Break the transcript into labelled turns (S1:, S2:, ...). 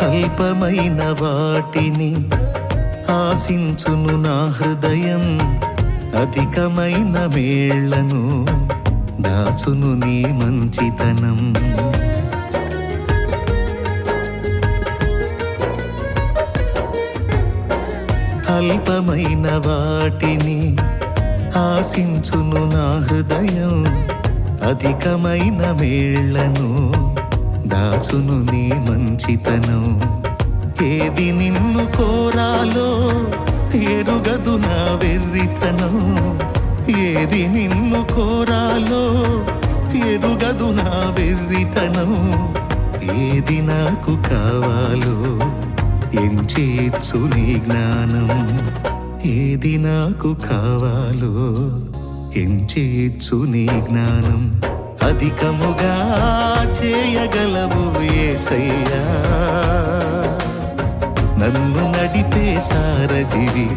S1: అల్పమైన వాటిని ఆశించును నా హృదయం, అధికమైన మేళ్లను దాచును నీ మంచితనం. అల్పమైన వాటిని ఆశించును నా హృదయం, అధికమైన మేళ్లను దాచును నీ మంచితనం. ఏది నిన్ను కోరాలో ఎరుగదు నా వెర్రితనం, ఏది నిన్ను కోరాలో ఎరుగదు నా వెర్రితనం. ఏది నాకు కావాలో ఎంచేచ్చు నీ జ్ఞానం, ఏది నాకు కావాలో ఎంచేచ్చు నీ జ్ఞానం. అధికముగా చేయగలవు యేసయ్యా, నన్ను నడిపే సారథివి